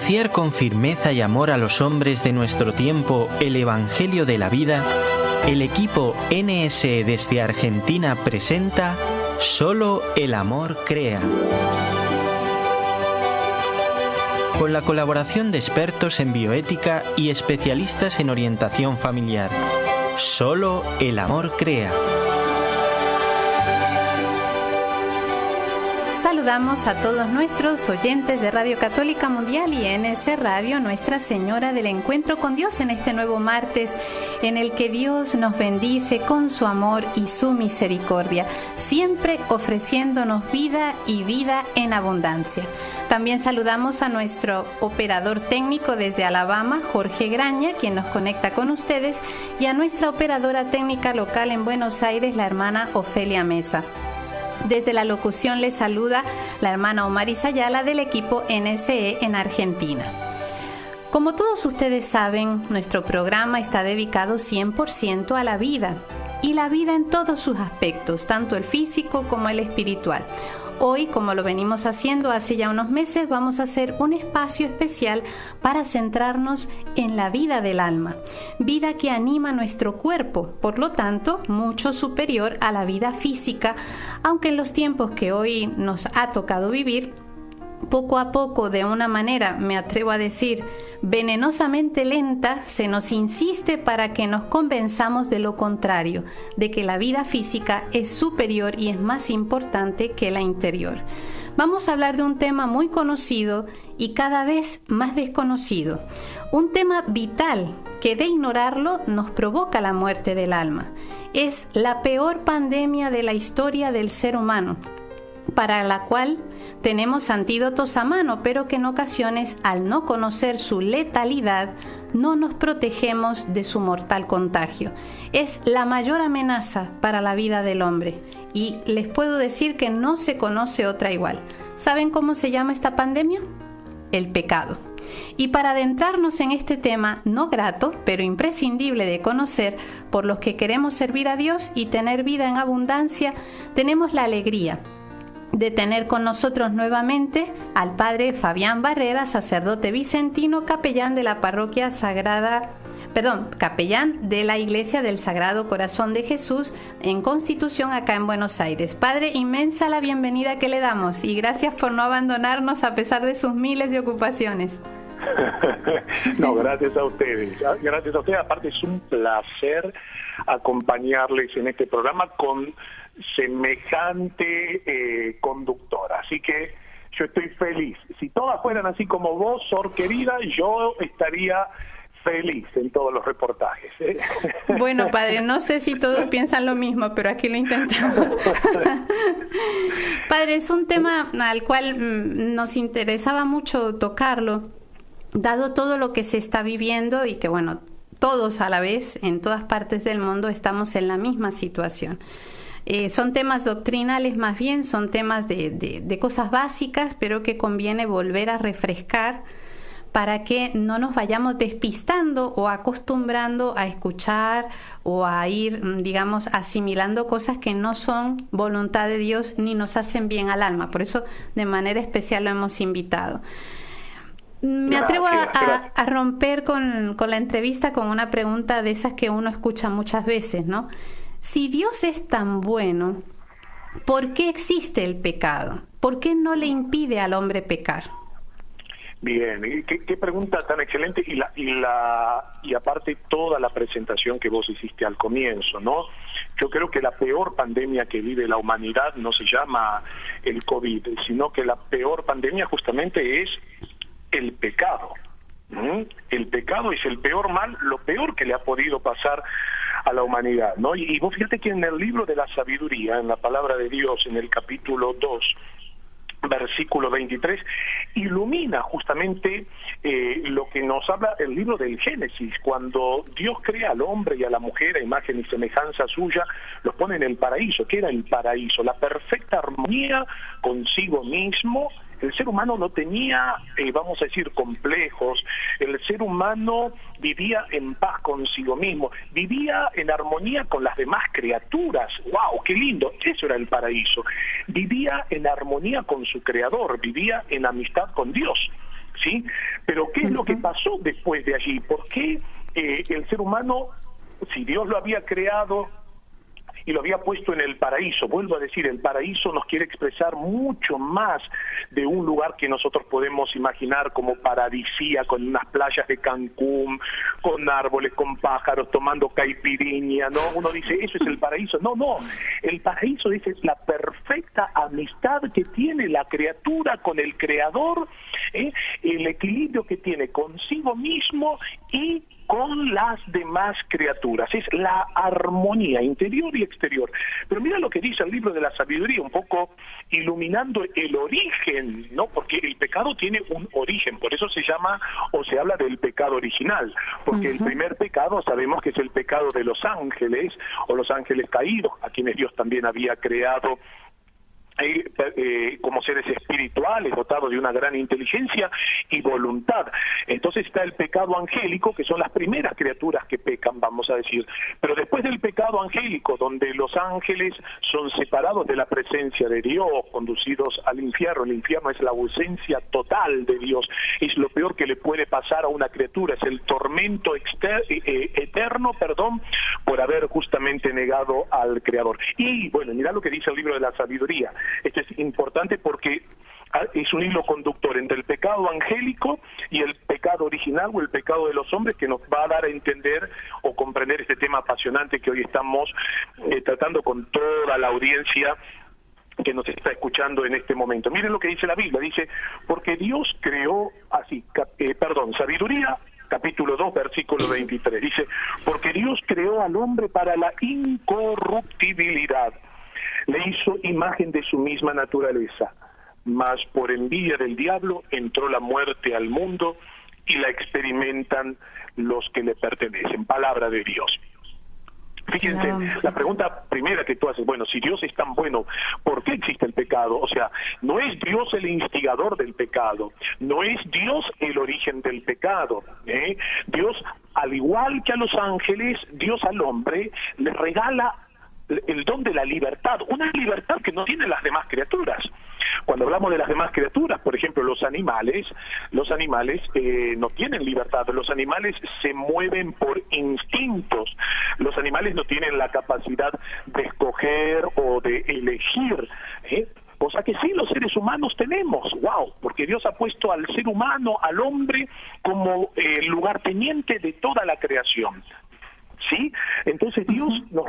anunciar con firmeza y amor a los hombres de nuestro tiempo el Evangelio de la vida, el equipo NSE desde Argentina presenta Solo el amor crea. Con la colaboración de expertos en bioética y especialistas en orientación familiar. Solo el amor crea. Saludamos a todos nuestros oyentes de Radio Católica Mundial y NS Radio, Nuestra Señora del Encuentro con Dios, en este nuevo martes en el que Dios nos bendice con su amor y su misericordia, siempre ofreciéndonos vida y vida en abundancia. También saludamos a nuestro operador técnico desde Alabama, Jorge Graña, quien nos conecta con ustedes, y a nuestra operadora técnica local en Buenos Aires, la hermana Ofelia Mesa. Desde la locución les saluda la hermana Omaris Ayala del equipo NSE en Argentina. Como todos ustedes saben, nuestro programa está dedicado 100% a la vida, y la vida en todos sus aspectos, tanto el físico como el espiritual. Hoy, como lo venimos haciendo hace ya unos meses, vamos a hacer un espacio especial para centrarnos en la vida del alma, vida que anima nuestro cuerpo, por lo tanto, mucho superior a la vida física, aunque en los tiempos que hoy nos ha tocado vivir, poco a poco, de una manera, me atrevo a decir, venenosamente lenta, se nos insiste para que nos convenzamos de lo contrario, de que la vida física es superior y es más importante que la interior. Vamos a hablar de un tema muy conocido y cada vez más desconocido, un tema vital que de ignorarlo nos provoca la muerte del alma. Es la peor pandemia de la historia del ser humano, para la cual tenemos antídotos a mano, pero que en ocasiones, al no conocer su letalidad, no nos protegemos de su mortal contagio. Es la mayor amenaza para la vida del hombre, y les puedo decir que no se conoce otra igual. ¿Saben cómo se llama esta pandemia? El pecado. Y para adentrarnos en este tema no grato, pero imprescindible de conocer, por los que queremos servir a Dios y tener vida en abundancia, tenemos la alegría de tener con nosotros nuevamente al padre Fabián Barrera, sacerdote vicentino, capellán de la parroquia capellán de la Iglesia del Sagrado Corazón de Jesús en Constitución, acá en Buenos Aires. Padre, inmensa la bienvenida que le damos y gracias por no abandonarnos a pesar de sus miles de ocupaciones. No, gracias a ustedes. Gracias a ustedes. Aparte, es un placer acompañarles en este programa con semejante conductora. Así que yo estoy feliz. Si todas fueran así como vos, Sor querida, yo estaría feliz en todos los reportajes. Bueno, padre, no sé si todos piensan lo mismo, pero aquí lo intentamos. Padre, es un tema al cual nos interesaba mucho tocarlo, dado todo lo que se está viviendo y que, bueno, todos a la vez, en todas partes del mundo, estamos en la misma situación. Son temas doctrinales más bien, son temas de cosas básicas, pero que conviene volver a refrescar para que no nos vayamos despistando o acostumbrando a escuchar o a ir, digamos, asimilando cosas que no son voluntad de Dios ni nos hacen bien al alma. Por eso, de manera especial, lo hemos invitado. Me atrevo a romper con la entrevista con una pregunta de esas que uno escucha muchas veces, ¿no? Si Dios es tan bueno, ¿por qué existe el pecado? ¿Por qué no le impide al hombre pecar? Bien, qué pregunta tan excelente y aparte toda la presentación que vos hiciste al comienzo, ¿no? Yo creo que la peor pandemia que vive la humanidad no se llama el COVID, sino que la peor pandemia justamente es el pecado. El pecado es el peor mal, lo peor que le ha podido pasar a la humanidad, ¿no? Y vos fíjate que en el libro de la sabiduría, en la palabra de Dios, en el capítulo 2, versículo 23, ilumina justamente lo que nos habla el libro del Génesis, cuando Dios crea al hombre y a la mujer a imagen y semejanza suya, los pone en el paraíso. ¿Qué era el paraíso? La perfecta armonía consigo mismo. El ser humano no tenía, vamos a decir, complejos. El ser humano vivía en paz consigo mismo, vivía en armonía con las demás criaturas. ¡Wow! ¡Qué lindo! Eso era el paraíso. Vivía en armonía con su creador, vivía en amistad con Dios. ¿sí? Pero ¿qué es lo que pasó después de allí? ¿Por qué el ser humano, si Dios lo había creado y lo había puesto en el paraíso? Vuelvo a decir, el paraíso nos quiere expresar mucho más de un lugar que nosotros podemos imaginar como paradisíaco, con unas playas de Cancún, con árboles, con pájaros, tomando caipirinha, ¿no? Uno dice, eso es el paraíso. No, el paraíso es la perfecta amistad que tiene la criatura con el Creador, el equilibrio que tiene consigo mismo y con las demás criaturas. Es la armonía interior y exterior. Pero mira lo que dice el libro de la sabiduría, un poco iluminando el origen, ¿no? Porque el pecado tiene un origen, por eso se llama o se habla del pecado original, porque el primer pecado sabemos que es el pecado de los ángeles o los ángeles caídos, a quienes Dios también había creado como seres espirituales dotados de una gran inteligencia y voluntad. Entonces está el pecado angélico, que son las primeras criaturas que pecan, vamos a decir. Pero después del pecado angélico, donde los ángeles son separados de la presencia de Dios, conducidos al infierno. El infierno es la ausencia total de Dios, es lo peor que le puede pasar a una criatura, es el tormento eterno, por haber justamente negado al Creador. Y bueno, mirá lo que dice el libro de la sabiduría. Esto es importante porque es un hilo conductor entre el pecado angélico y el pecado original o el pecado de los hombres, que nos va a dar a entender o comprender este tema apasionante que hoy estamos tratando con toda la audiencia que nos está escuchando en este momento. Miren lo que dice la Biblia, dice, porque Dios creó así, sabiduría, capítulo 2, versículo 23, dice, porque Dios creó al hombre para la incorruptibilidad, le hizo imagen de su misma naturaleza, mas por envidia del diablo entró la muerte al mundo y la experimentan los que le pertenecen. Palabra de Dios. Fíjense, la pregunta primera que tú haces, bueno, si Dios es tan bueno, ¿por qué existe el pecado? O sea, no es Dios el instigador del pecado, no es Dios el origen del pecado, Dios, al igual que a los ángeles, Dios al hombre le regala el don de la libertad, una libertad que no tienen las demás criaturas. Cuando hablamos de las demás criaturas, por ejemplo, los animales no tienen libertad, los animales se mueven por instintos, los animales no tienen la capacidad de escoger o de elegir, cosa que sí los seres humanos tenemos, porque Dios ha puesto al ser humano, al hombre, como lugarteniente de toda la creación, ¿sí? Entonces Dios le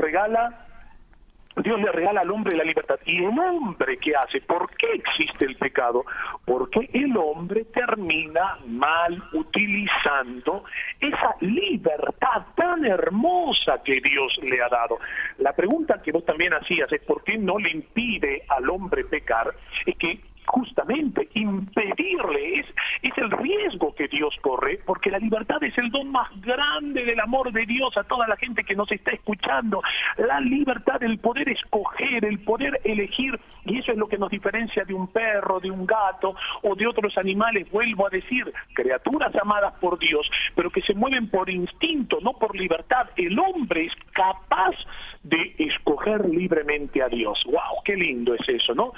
regala al hombre la libertad. ¿Y el hombre qué hace? ¿Por qué existe el pecado? Porque el hombre termina mal utilizando esa libertad tan hermosa que Dios le ha dado. La pregunta que vos también hacías es ¿por qué no le impide al hombre pecar? Es que justamente impedirle es el riesgo que Dios corre, porque la libertad es el don más grande del amor de Dios a toda la gente que nos está escuchando. La libertad, el poder escoger, el poder elegir, y eso es lo que nos diferencia de un perro, de un gato o de otros animales, vuelvo a decir, criaturas amadas por Dios, pero que se mueven por instinto, no por libertad. El hombre es capaz de escoger libremente a Dios. ¡Wow! ¡Qué lindo es eso!, ¿no?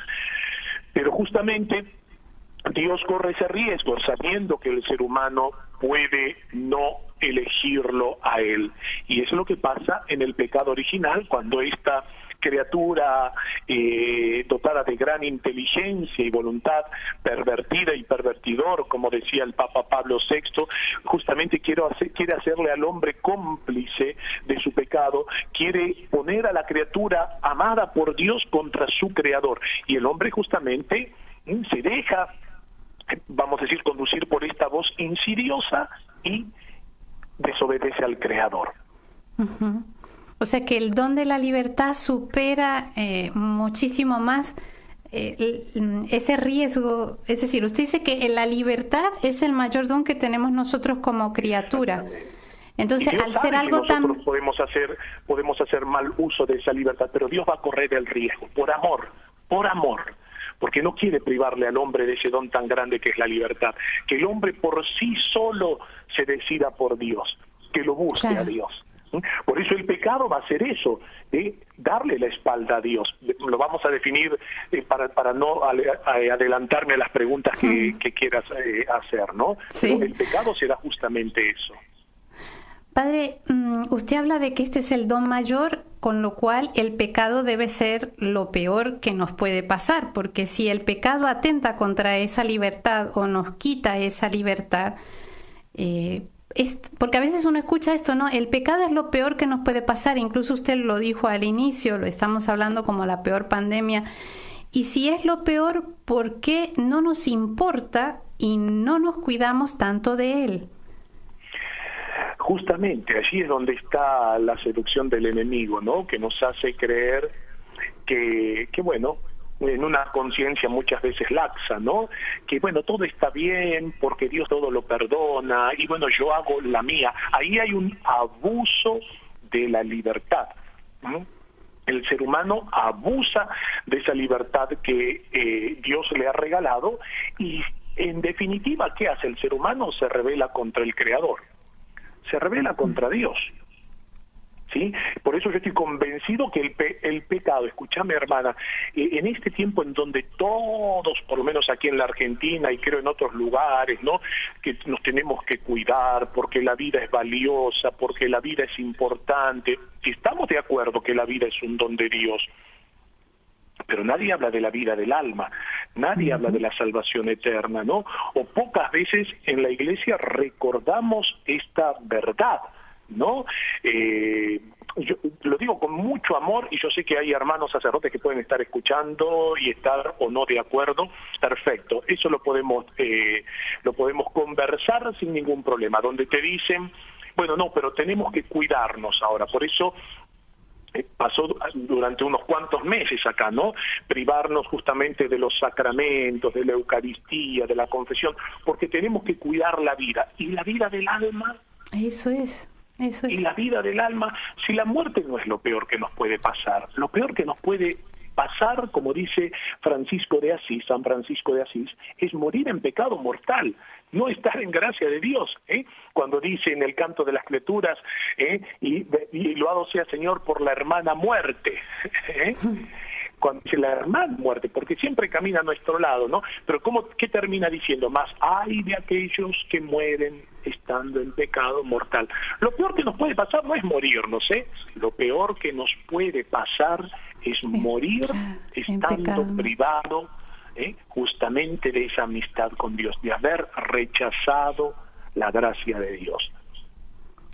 Pero justamente Dios corre ese riesgo sabiendo que el ser humano puede no elegirlo a él. Y eso es lo que pasa en el pecado original, cuando esta criatura dotada de gran inteligencia y voluntad, pervertida y pervertidor, como decía el Papa Pablo VI, justamente quiere hacerle al hombre cómplice de su pecado, quiere poner a la criatura amada por Dios contra su creador, y el hombre justamente se deja, vamos a decir, conducir por esta voz insidiosa y desobedece al creador. O sea que el don de la libertad supera muchísimo más ese riesgo. Es decir, usted dice que la libertad es el mayor don que tenemos nosotros como criatura. Entonces, al ser algo tan... podemos hacer mal uso de esa libertad, pero Dios va a correr el riesgo, por amor, porque no quiere privarle al hombre de ese don tan grande que es la libertad, que el hombre por sí solo se decida por Dios, que lo busque a Dios. Por eso el pecado va a ser eso, darle la espalda a Dios. Lo vamos a definir para no adelantarme a las preguntas que quieras hacer, ¿no? Sí. Pero el pecado será justamente eso. Padre, usted habla de que este es el don mayor, con lo cual el pecado debe ser lo peor que nos puede pasar, porque si el pecado atenta contra esa libertad o nos quita esa libertad, porque a veces uno escucha esto, ¿no? El pecado es lo peor que nos puede pasar, incluso usted lo dijo al inicio, lo estamos hablando como la peor pandemia. Y si es lo peor, ¿por qué no nos importa y no nos cuidamos tanto de él? Justamente allí es donde está la seducción del enemigo, ¿no? Que nos hace creer que bueno, en una conciencia muchas veces laxa, ¿no? Que bueno, todo está bien porque Dios todo lo perdona y bueno, yo hago la mía. Ahí hay un abuso de la libertad, ¿no? El ser humano abusa de esa libertad que Dios le ha regalado y en definitiva, ¿qué hace el ser humano? Se rebela contra el Creador, se rebela contra Dios. ¿Sí? Por eso yo estoy convencido que el pecado, escúchame hermana, en este tiempo en donde todos, por lo menos aquí en la Argentina y creo en otros lugares, ¿no? Que nos tenemos que cuidar porque la vida es valiosa, porque la vida es importante, si estamos de acuerdo que la vida es un don de Dios, pero nadie habla de la vida del alma, nadie habla de la salvación eterna, ¿no? O pocas veces en la iglesia recordamos esta verdad, ¿no? Yo lo digo con mucho amor y yo sé que hay hermanos sacerdotes que pueden estar escuchando y estar o no de acuerdo. Perfecto, eso lo podemos conversar sin ningún problema, donde te dicen, bueno, no, pero tenemos que cuidarnos ahora, por eso pasó durante unos cuantos meses acá, ¿no? Privarnos justamente de los sacramentos, de la Eucaristía, de la confesión, porque tenemos que cuidar la vida. ¿Y la vida del alma? Eso es. Y la vida del alma, si la muerte no es lo peor que nos puede pasar, lo peor que nos puede pasar, como dice San Francisco de Asís, es morir en pecado mortal, no estar en gracia de Dios, cuando dice en el canto de las Escrituras, y loado sea Señor por la hermana muerte, cuando dice la hermana muerte, porque siempre camina a nuestro lado, ¿no? Pero ¿qué termina diciendo? Más ay de aquellos que mueren estando en pecado mortal. Lo peor que nos puede pasar no es morirnos, lo peor que nos puede pasar es morir estando privado justamente de esa amistad con Dios, de haber rechazado la gracia de Dios.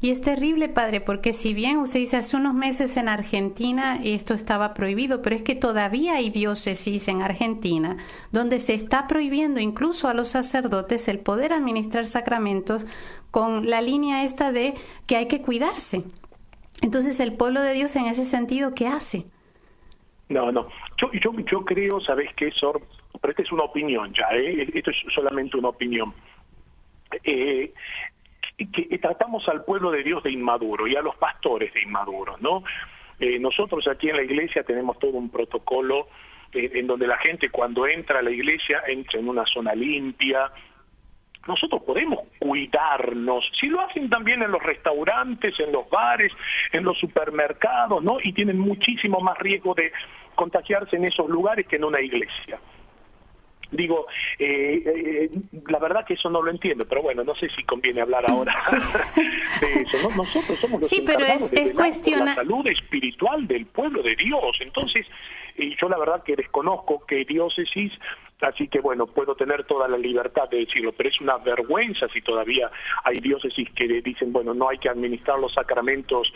Y es terrible, padre, porque si bien usted dice hace unos meses en Argentina esto estaba prohibido, pero es que todavía hay diócesis en Argentina donde se está prohibiendo incluso a los sacerdotes el poder administrar sacramentos con la línea esta de que hay que cuidarse. Entonces, el pueblo de Dios en ese sentido, ¿qué hace? No, yo creo, ¿sabes qué, Sor? Pero esta es una opinión ya, esto es solamente una opinión. Que tratamos al pueblo de Dios de inmaduro y a los pastores de inmaduros, ¿no? Nosotros aquí en la iglesia tenemos todo un protocolo en donde la gente cuando entra a la iglesia entra en una zona limpia. Nosotros podemos cuidarnos, si lo hacen también en los restaurantes, en los bares, en los supermercados, ¿no? Y tienen muchísimo más riesgo de contagiarse en esos lugares que en una iglesia. Digo, la verdad que eso no lo entiendo, pero bueno, no sé si conviene hablar ahora de eso, ¿no? Nosotros somos los encargados de velar por la salud espiritual del pueblo de Dios. Entonces, yo la verdad que desconozco qué diócesis, así que bueno, puedo tener toda la libertad de decirlo, pero es una vergüenza si todavía hay diócesis que dicen, bueno, no hay que administrar los sacramentos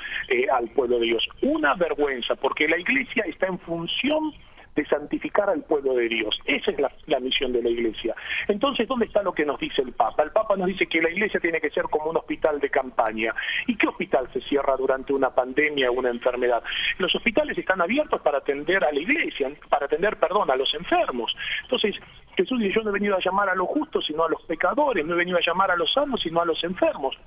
al pueblo de Dios. Una vergüenza, porque la iglesia está en función de santificar al pueblo de Dios. Esa es la misión de la iglesia. Entonces, ¿dónde está lo que nos dice el Papa? El Papa nos dice que la iglesia tiene que ser como un hospital de campaña. ¿Y qué hospital se cierra durante una pandemia o una enfermedad? Los hospitales están abiertos para atender a la iglesia, para atender, a los enfermos. Entonces, Jesús dice, yo no he venido a llamar a los justos, sino a los pecadores, no he venido a llamar a los sanos, sino a los enfermos.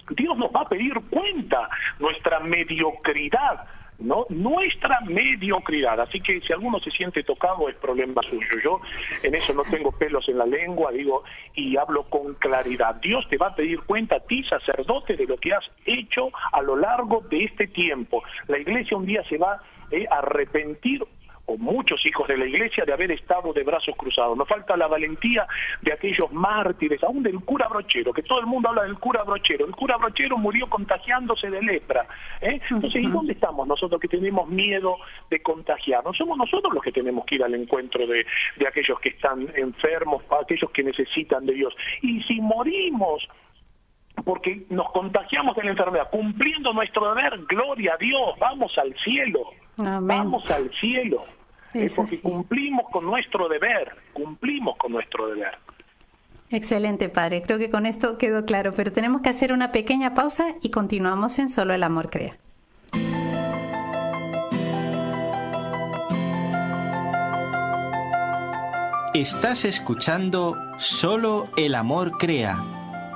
Dios nos va a pedir cuenta, nuestra mediocridad ¿no? Nuestra mediocridad. Así que si alguno se siente tocado, es problema suyo. Yo en eso no tengo pelos en la lengua, digo, y hablo con claridad. Dios te va a pedir cuenta a ti, sacerdote, de lo que has hecho a lo largo de este tiempo. La Iglesia un día se va a arrepentir, o muchos hijos de la Iglesia, de haber estado de brazos cruzados. Nos falta la valentía de aquellos mártires, aún del cura Brochero, que todo el mundo habla del cura Brochero. El cura Brochero murió contagiándose de lepra. Entonces, ¿y dónde estamos nosotros que tenemos miedo de contagiarnos? Somos nosotros los que tenemos que ir al encuentro de aquellos que están enfermos, aquellos que necesitan de Dios. Y si morimos porque nos contagiamos de la enfermedad, cumpliendo nuestro deber, gloria a Dios, vamos al cielo. Amén. Vamos al cielo, porque cumplimos con nuestro deber, Excelente, Padre. Creo que con esto quedó claro, pero tenemos que hacer una pequeña pausa y continuamos en Solo el Amor Crea. Estás escuchando Solo el Amor Crea,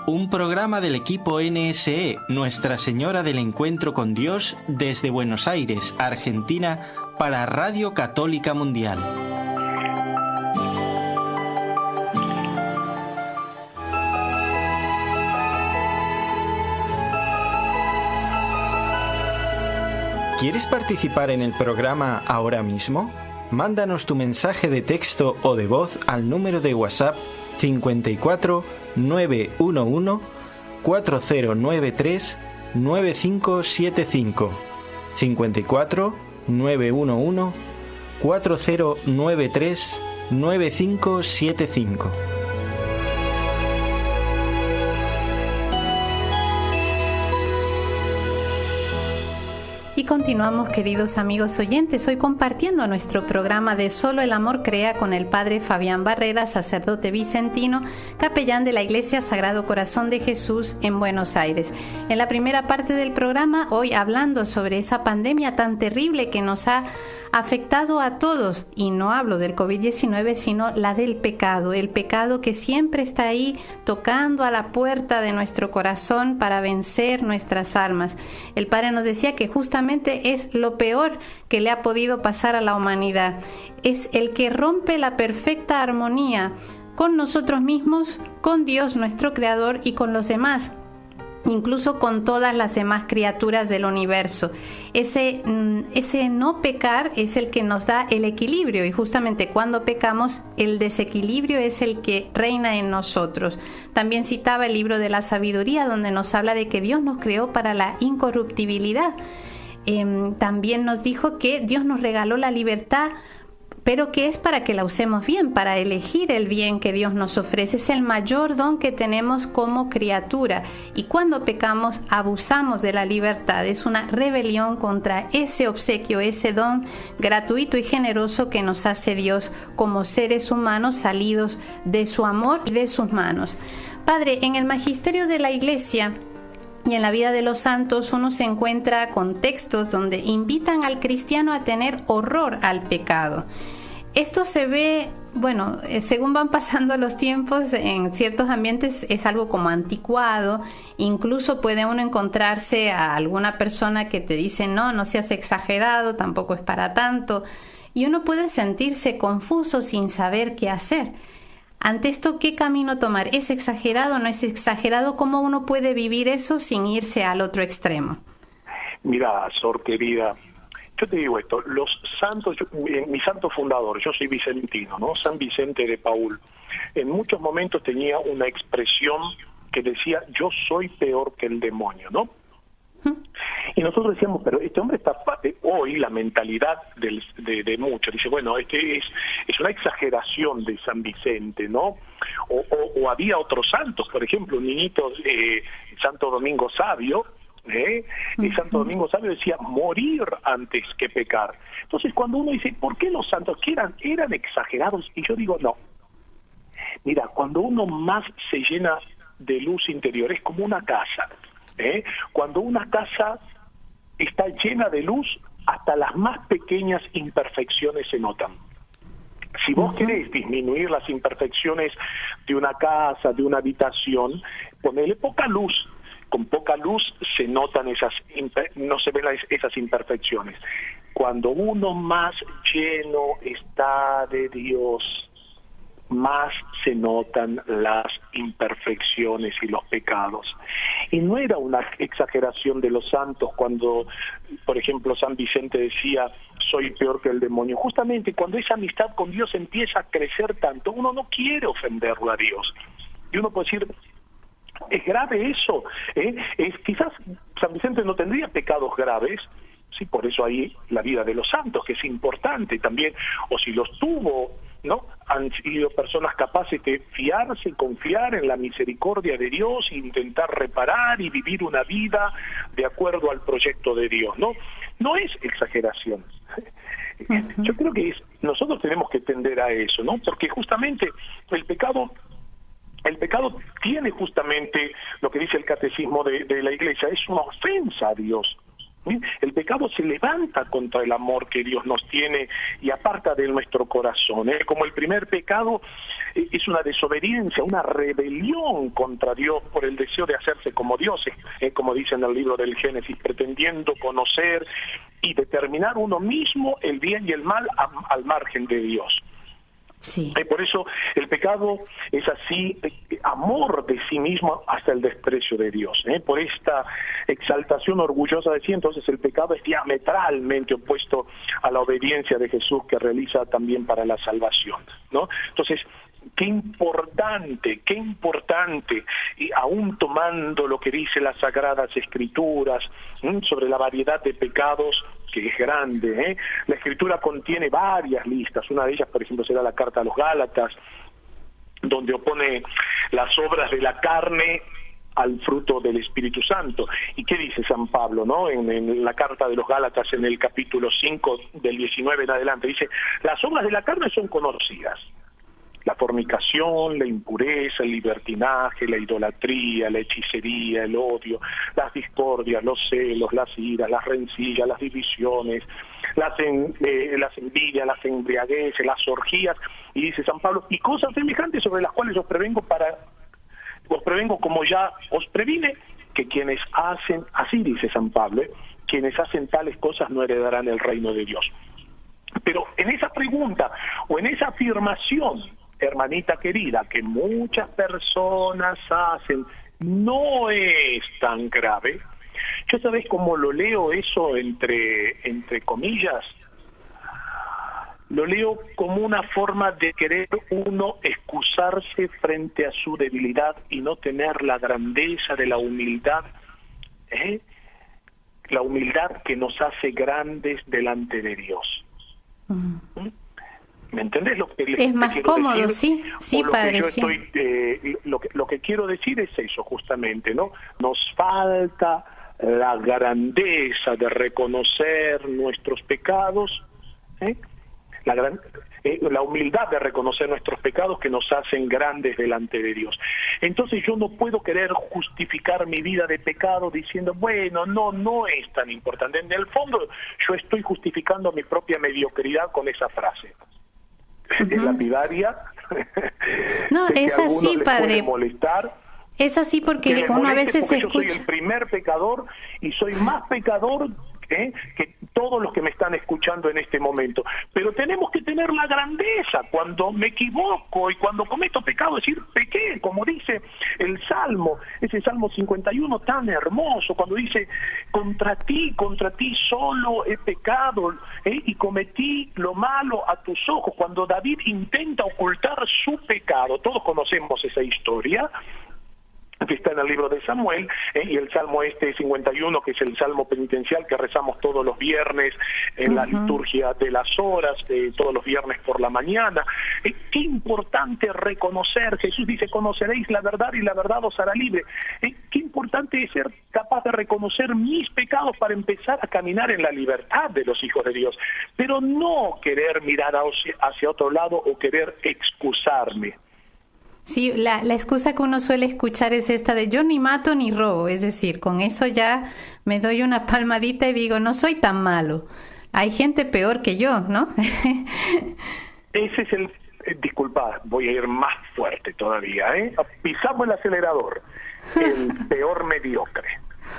un programa del equipo NSE, Nuestra Señora del Encuentro con Dios, desde Buenos Aires, Argentina, para Radio Católica Mundial. ¿Quieres participar en el programa ahora mismo? Mándanos tu mensaje de texto o de voz al número de WhatsApp 54 911 4093 9575 54 911 4093 9575. Y continuamos, queridos amigos oyentes, hoy compartiendo nuestro programa de Solo el Amor Crea con el Padre Fabián Barrera, sacerdote vicentino, capellán de la Iglesia Sagrado Corazón de Jesús en Buenos Aires. En la primera parte del programa, hoy hablando sobre esa pandemia tan terrible que nos ha afectado a todos, y no hablo del COVID-19, sino la del pecado, el pecado que siempre está ahí tocando a la puerta de nuestro corazón para vencer nuestras almas. El Padre nos decía que justamente es lo peor que le ha podido pasar a la humanidad. Es el que rompe la perfecta armonía con nosotros mismos, con Dios nuestro Creador y con los demás, incluso con todas las demás criaturas del universo. Ese no pecar es el que nos da el equilibrio, y justamente cuando pecamos, el desequilibrio es el que reina en nosotros. También citaba el libro de la sabiduría, donde nos habla de que Dios nos creó para la incorruptibilidad. También nos dijo que Dios nos regaló la libertad, pero que es para que la usemos bien, para elegir el bien que Dios nos ofrece. Es el mayor don que tenemos como criatura, y cuando pecamos abusamos de la libertad. Es una rebelión contra ese obsequio, ese don gratuito y generoso que nos hace Dios como seres humanos salidos de su amor y de sus manos. Padre, en el magisterio de la Iglesia y en la vida de los santos uno se encuentra con textos donde invitan al cristiano a tener horror al pecado. Esto se ve, según van pasando los tiempos, en ciertos ambientes es algo como anticuado. Incluso puede uno encontrarse a alguna persona que te dice, no seas exagerado, tampoco es para tanto. Y uno puede sentirse confuso sin saber qué hacer. Ante esto, ¿qué camino tomar? ¿Es exagerado? ¿No es exagerado? ¿Cómo uno puede vivir eso sin irse al otro extremo? Mira, Sor querida, yo te digo esto, los santos, mi santo fundador, yo soy vicentino, ¿no? San Vicente de Paúl, en muchos momentos tenía una expresión que decía, yo soy peor que el demonio, ¿no? Y nosotros decíamos, pero este hombre está, hoy la mentalidad de muchos, dice, bueno, este es una exageración de San Vicente, ¿no? O había otros santos, por ejemplo, un niñito, Santo Domingo Sabio, y Santo Domingo Sabio decía morir antes que pecar. Entonces cuando uno dice, ¿por qué los santos que eran exagerados? Y yo digo, no. Mira, cuando uno más se llena de luz interior, es como una casa. Cuando una casa está llena de luz, hasta las más pequeñas imperfecciones se notan. Si vos querés disminuir las imperfecciones de una casa, de una habitación, ponele poca luz. con poca luz se notan no se ven esas imperfecciones. Cuando uno más lleno está de Dios, más se notan las imperfecciones y los pecados. Y no era una exageración de los santos cuando, por ejemplo, San Vicente decía, soy peor que el demonio. Justamente cuando esa amistad con Dios empieza a crecer tanto, uno no quiere ofenderlo a Dios. Y uno puede decir, ¿es grave eso? Quizás San Vicente no tendría pecados graves, sí, por eso hay la vida de los santos, que es importante también, o si los tuvo, ¿no? Han sido personas capaces de fiarse, confiar en la misericordia de Dios, intentar reparar y vivir una vida de acuerdo al proyecto de Dios, ¿no? No es exageración. Yo creo que nosotros tenemos que tender a eso, ¿no? Porque justamente el pecado tiene justamente lo que dice el catecismo de la Iglesia, es una ofensa a Dios. El pecado se levanta contra el amor que Dios nos tiene y aparta de nuestro corazón. Como el primer pecado es una desobediencia, una rebelión contra Dios por el deseo de hacerse como dioses, como dice en el libro del Génesis, pretendiendo conocer y determinar uno mismo el bien y el mal al margen de Dios. Sí. Por eso el pecado es así, amor de sí mismo hasta el desprecio de Dios. Por esta exaltación orgullosa de sí, entonces el pecado es diametralmente opuesto a la obediencia de Jesús que realiza también para la salvación, ¿no? Entonces, qué importante, y aún tomando lo que dice las Sagradas Escrituras sobre la variedad de pecados, que es grande, La Escritura contiene varias listas, una de ellas, por ejemplo, será la Carta a los Gálatas, donde opone las obras de la carne al fruto del Espíritu Santo. ¿Y qué dice San Pablo, no? En la Carta de los Gálatas, en el capítulo 5, del 19 en adelante, dice, las obras de la carne son conocidas: la fornicación, la impureza, el libertinaje, la idolatría, la hechicería, el odio, las discordias, los celos, las iras, las rencillas, las divisiones, las envidias, las embriagueces, las orgías, y dice San Pablo, y cosas semejantes sobre las cuales os prevengo como ya os previne, que quienes hacen, así dice San Pablo, quienes hacen tales cosas no heredarán el reino de Dios. Pero en esa pregunta o en esa afirmación, hermanita querida, que muchas personas hacen, no es tan grave. Yo, ¿sabés cómo lo leo eso entre comillas? Lo leo como una forma de querer uno excusarse frente a su debilidad y no tener la grandeza de la humildad, la humildad que nos hace grandes delante de Dios. ¿Me entendés lo que es más cómodo decir? Sí, padre, sí. Lo que quiero decir es eso, justamente, ¿no? Nos falta la grandeza de reconocer nuestros pecados, la humildad de reconocer nuestros pecados que nos hacen grandes delante de Dios. Entonces yo no puedo querer justificar mi vida de pecado diciendo, bueno, no es tan importante. En el fondo yo estoy justificando mi propia mediocridad con esa frase. Es lapidaria. No, es así, padre. Molestar, es así porque uno a veces escucha. Yo soy el primer pecador y soy más pecador que todos los que me están escuchando en este momento. Pero tenemos que tener la grandeza cuando me equivoco y cuando cometo pecado, decir, pequé, como dice el Salmo, ese Salmo 51 tan hermoso, cuando dice, contra ti solo he pecado, y cometí lo malo a tus ojos. Cuando David intenta ocultar su pecado, todos conocemos esa historia, que está en el libro de Samuel, y el Salmo 51, que es el Salmo penitencial que rezamos todos los viernes en la liturgia de las horas, todos los viernes por la mañana. Qué importante reconocer, Jesús dice, conoceréis la verdad y la verdad os hará libre. Qué importante es ser capaz de reconocer mis pecados para empezar a caminar en la libertad de los hijos de Dios, pero no querer mirar hacia otro lado o querer excusarme. Sí, la excusa que uno suele escuchar es esta de yo ni mato ni robo, es decir, con eso ya me doy una palmadita y digo, no soy tan malo, hay gente peor que yo, ¿no? Ese es disculpa, voy a ir más fuerte todavía, pisamos el acelerador. el peor mediocre.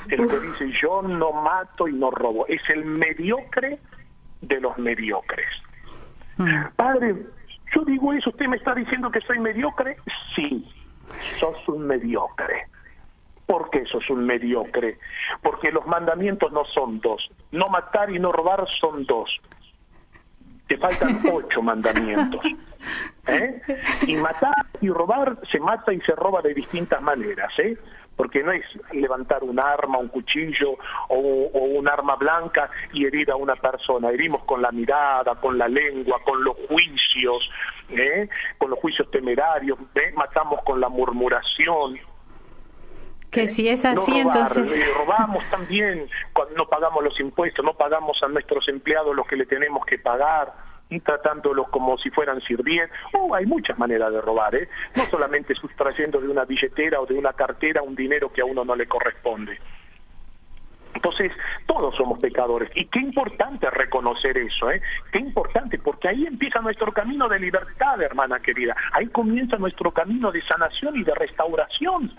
El que dice yo no mato y no robo. Es el mediocre de los mediocres. Padre, yo digo eso, ¿usted me está diciendo que soy mediocre? Sí, sos un mediocre. ¿Por qué sos un mediocre? Porque los mandamientos no son 2. No matar y no robar son 2. Te faltan 8 mandamientos. Y matar y robar, se mata y se roba de distintas maneras, porque no es levantar un arma, un cuchillo o un arma blanca y herir a una persona. Herimos con la mirada, con la lengua, con los juicios, con los juicios temerarios, matamos con la murmuración. Que si es así, no robar, entonces... robamos también cuando no pagamos los impuestos, no pagamos a nuestros empleados los que le tenemos que pagar, y tratándolos como si fueran sirvientes. Hay muchas maneras de robar, no solamente sustrayendo de una billetera o de una cartera un dinero que a uno no le corresponde. Entonces, todos somos pecadores. Y qué importante reconocer eso, qué importante, porque ahí empieza nuestro camino de libertad, hermana querida. Ahí comienza nuestro camino de sanación y de restauración.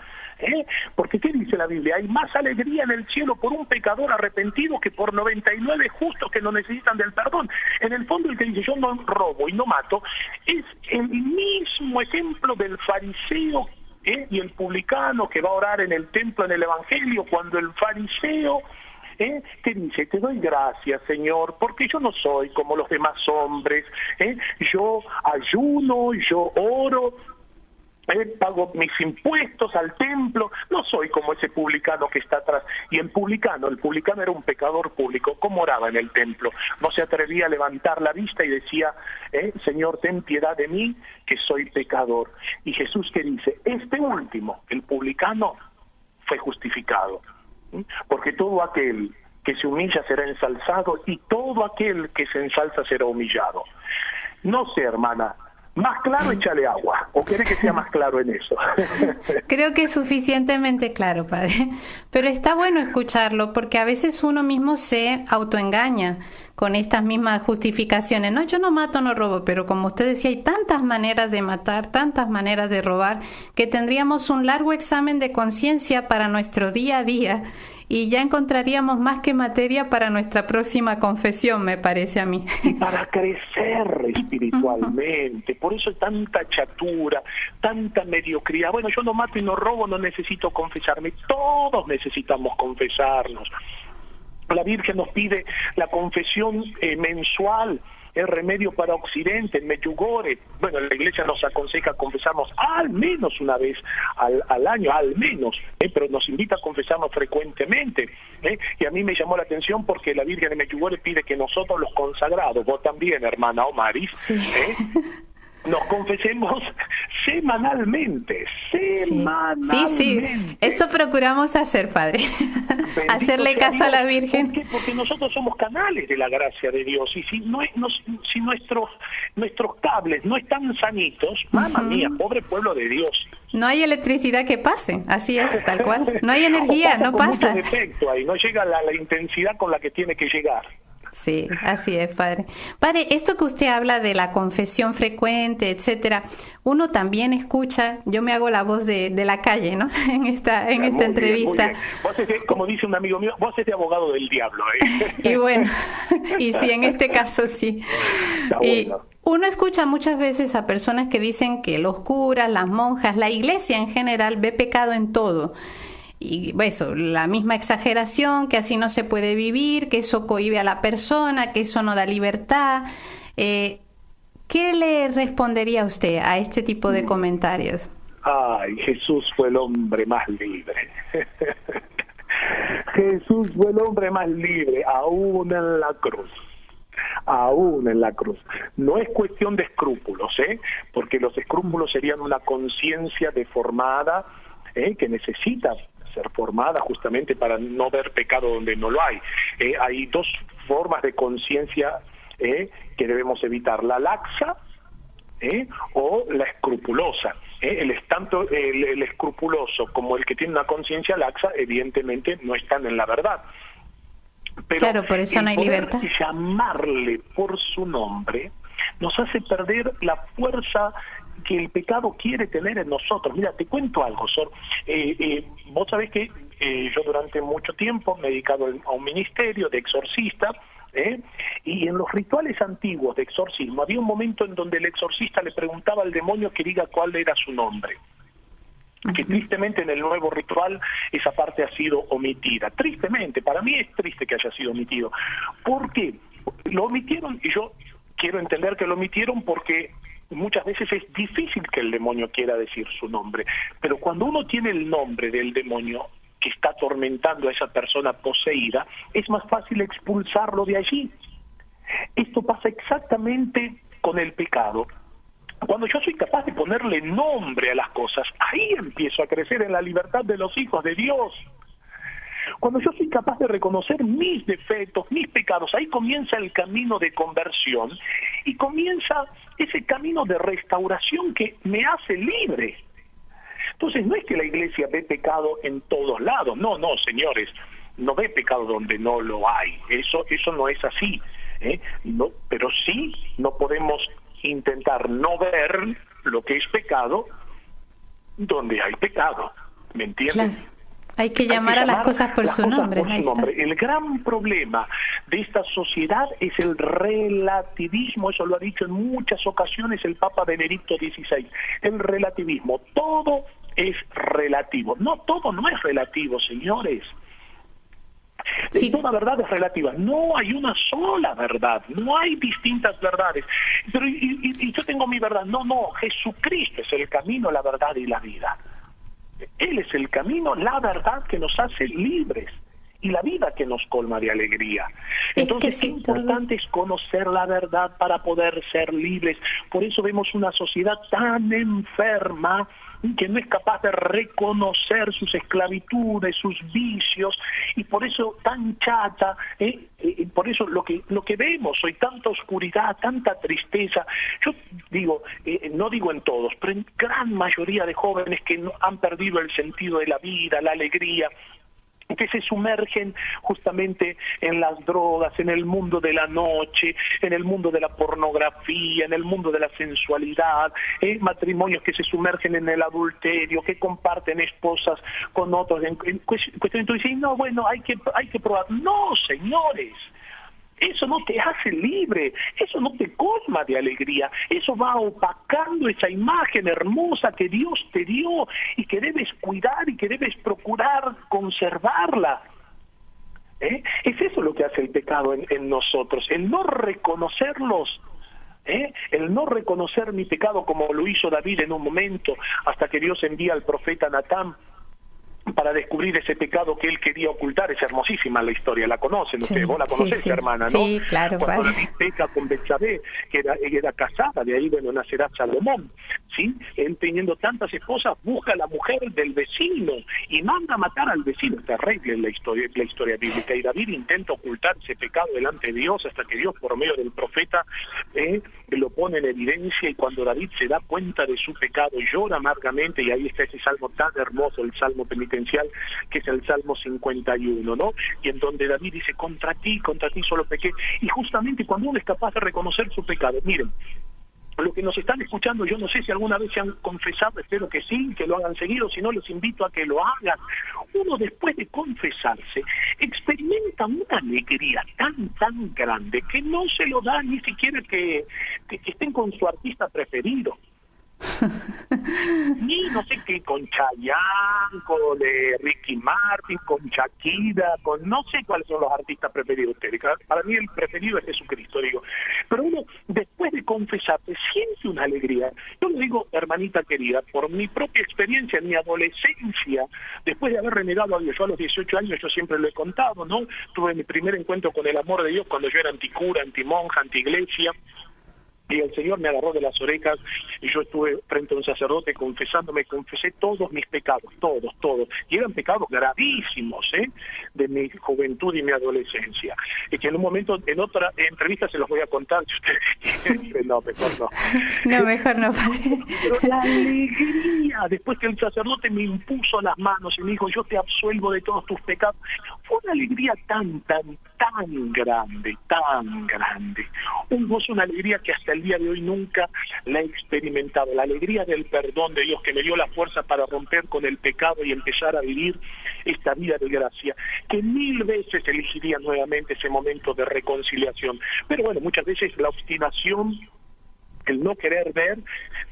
Porque ¿qué dice la Biblia? Hay más alegría en el cielo por un pecador arrepentido que por 99 justos que no necesitan del perdón. En el fondo, el que dice yo no robo y no mato es el mismo ejemplo del fariseo y el publicano que va a orar en el templo en el Evangelio, cuando el fariseo que dice, te doy gracias, Señor, porque yo no soy como los demás hombres, yo ayuno, yo oro, pago mis impuestos al templo, no soy como ese publicano que está atrás. Y el publicano era un pecador público. ¿Cómo oraba en el templo? No se atrevía a levantar la vista y decía, Señor, ten piedad de mí, que soy pecador. Y Jesús, ¿qué dice? Este último, el publicano, fue justificado. Porque todo aquel que se humilla será ensalzado, y todo aquel que se ensalza será humillado. No sé, hermana, más claro, échale agua. ¿O quiere que sea más claro en eso? Creo que es suficientemente claro, padre. Pero está bueno escucharlo, porque a veces uno mismo se autoengaña con estas mismas justificaciones. No, yo no mato, no robo, pero como usted decía, hay tantas maneras de matar, tantas maneras de robar, que tendríamos un largo examen de conciencia para nuestro día a día, y ya encontraríamos más que materia para nuestra próxima confesión, me parece a mí. Y para crecer espiritualmente. Por eso hay tanta chatura, tanta mediocridad. Bueno, yo no mato y no robo, no necesito confesarme. Todos necesitamos confesarnos. La Virgen nos pide la confesión mensual, el remedio para Occidente, en Medjugorje. Bueno, la Iglesia nos aconseja confesarnos al menos una vez al año, al menos, pero nos invita a confesarnos frecuentemente. Y a mí me llamó la atención porque la Virgen de Medjugorje pide que nosotros los consagrados, vos también, hermana Omaris, sí. Nos confesemos semanalmente. Sí, eso procuramos hacer, padre. Hacerle caso a la Virgen. ¿Por qué? Porque nosotros somos canales de la gracia de Dios, y si nuestros cables no están sanitos, mamá mía, pobre pueblo de Dios. No hay electricidad que pase, así es, tal cual. No hay energía, no pasa. Mucho defecto ahí, no llega la intensidad con la que tiene que llegar. Sí, así es, padre. Padre, esto que usted habla de la confesión frecuente, etcétera, uno también escucha, yo me hago la voz de la calle, ¿no? En esta entrevista. Bien. Vos como dice un amigo mío, vos de abogado del diablo, Y bueno, y sí, en este caso sí. Bueno. Uno escucha muchas veces a personas que dicen que los curas, las monjas, la iglesia en general ve pecado en todo. Y eso, la misma exageración, que así no se puede vivir, que eso cohíbe a la persona, que eso no da libertad. ¿Qué le respondería usted a este tipo de comentarios? Ay, Jesús fue el hombre más libre. Jesús fue el hombre más libre, aún en la cruz. Aún en la cruz. No es cuestión de escrúpulos, porque los escrúpulos serían una conciencia deformada, que necesita ser formada justamente para no ver pecado donde no lo hay. Hay dos formas de conciencia que debemos evitar: la laxa o la escrupulosa. Tanto el escrupuloso como el que tiene una conciencia laxa evidentemente no están en la verdad. Pero claro, por eso no hay libertad. Llamarle por su nombre nos hace perder la fuerza que el pecado quiere tener en nosotros. Mira, te cuento algo, Sor. Vos sabés que yo durante mucho tiempo me he dedicado a un ministerio de exorcista, y en los rituales antiguos de exorcismo había un momento en donde el exorcista le preguntaba al demonio que diga cuál era su nombre. Que tristemente en el nuevo ritual esa parte ha sido omitida. Tristemente, para mí es triste que haya sido omitido. ¿Por qué? Lo omitieron, y yo quiero entender que lo omitieron porque muchas veces es difícil que el demonio quiera decir su nombre. Pero cuando uno tiene el nombre del demonio que está atormentando a esa persona poseída, es más fácil expulsarlo de allí. Esto pasa exactamente con el pecado. Cuando yo soy capaz de ponerle nombre a las cosas, ahí empiezo a crecer en la libertad de los hijos de Dios. Cuando yo soy capaz de reconocer mis defectos, mis pecados, ahí comienza el camino de conversión y comienza ese camino de restauración que me hace libre. Entonces no es que la iglesia ve pecado en todos lados, no, señores, no ve pecado donde no lo hay, eso no es así, no, pero sí no podemos intentar no ver lo que es pecado donde hay pecado, ¿me entiendes? Claro. Hay que llamar a las cosas por su nombre. El gran problema de esta sociedad es el relativismo, eso lo ha dicho en muchas ocasiones el Papa Benedicto XVI, el relativismo, todo es relativo. No, todo no es relativo, señores. Sí. Toda verdad es relativa, no hay una sola verdad, no hay distintas verdades. Pero y yo tengo mi verdad, no, Jesucristo es el camino, la verdad y la vida. Él es el camino, la verdad que nos hace libres y la vida que nos colma de alegría. Entonces, qué importante es conocer la verdad para poder ser libres. Por eso vemos una sociedad tan enferma que no es capaz de reconocer sus esclavitudes, sus vicios, y por eso tan chata, por eso lo que vemos hoy, tanta oscuridad, tanta tristeza. Yo digo, no digo en todos, pero en gran mayoría de jóvenes que han perdido el sentido de la vida, la alegría, que se sumergen justamente en las drogas, en el mundo de la noche, en el mundo de la pornografía, en el mundo de la sensualidad, matrimonios que se sumergen en el adulterio, que comparten esposas con otros, en cuestión. Entonces dicen, no, bueno, hay que probar. No, señores, eso no te hace libre, eso no te colma de alegría, eso va opacando esa imagen hermosa que Dios te dio y que debes cuidar y que debes procurar conservarla. Es eso lo que hace el pecado en nosotros, el no reconocerlos. El no reconocer mi pecado como lo hizo David en un momento, hasta que Dios envía al profeta Natán para descubrir ese pecado que él quería ocultar. Es hermosísima la historia, la conocen ustedes, vos la conocés, hermana, ¿no? Sí, claro. Cuando David peca con Betsabé, que era casada, de ahí, bueno, nacerá Salomón, ¿sí? Él teniendo tantas esposas, busca a la mujer del vecino y manda a matar al vecino. Es terrible la historia bíblica, y David intenta ocultar ese pecado delante de Dios, hasta que Dios, por medio del profeta, lo pone en evidencia, y cuando David se da cuenta de su pecado, llora amargamente, y ahí está ese salmo tan hermoso, el salmo penitencial, que es el Salmo 51, ¿no? Y en donde David dice, contra ti solo pequé. Y justamente cuando uno es capaz de reconocer su pecado, miren, lo que nos están escuchando, yo no sé si alguna vez se han confesado, espero que sí, que lo hagan seguido, si no les invito a que lo hagan. Uno, después de confesarse, experimenta una alegría tan grande que no se lo da ni siquiera que estén con su artista preferido. Ni no sé qué, con Chayanne, con Ricky Martin, con Shakira, con no sé cuáles son los artistas preferidos de ustedes. Para mí el preferido es Jesucristo, digo. Pero uno, después de confesarse, siente una alegría. Yo lo digo, hermanita querida, por mi propia experiencia en mi adolescencia, después de haber renegado a Dios. Yo a los 18 años, yo siempre lo he contado, ¿no? Tuve mi primer encuentro con el amor de Dios cuando yo era anticura, antimonja, antiiglesia. Y el Señor me agarró de las orejas y yo estuve frente a un sacerdote confesándome, confesé todos mis pecados, todos. Y eran pecados gravísimos, de mi juventud y mi adolescencia. Y que en un momento, en otra entrevista se los voy a contar, si ustedes quieren. No, mejor no. No, mejor no. Pero la alegría, después que el sacerdote me impuso las manos y me dijo, yo te absuelvo de todos tus pecados, fue una alegría tan grande, un gozo, una alegría que hasta el día de hoy nunca la he experimentado, la alegría del perdón de Dios que me dio la fuerza para romper con el pecado y empezar a vivir esta vida de gracia, que 1000 veces elegiría nuevamente ese momento de reconciliación. Pero bueno, muchas veces la obstinación, el no querer ver,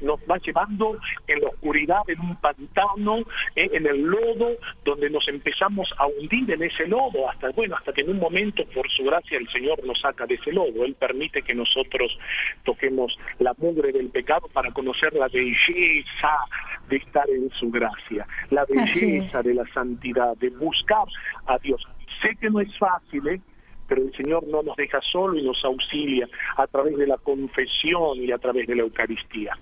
nos va llevando en la oscuridad, en un pantano, en el lodo, donde nos empezamos a hundir en ese lodo, hasta que en un momento, por su gracia, el Señor nos saca de ese lodo. Él permite que nosotros toquemos la mugre del pecado para conocer la belleza de estar en su gracia, la belleza de la santidad, de buscar a Dios. Sé que no es fácil, pero el Señor no nos deja solo y nos auxilia a través de la confesión y a través de la Eucaristía.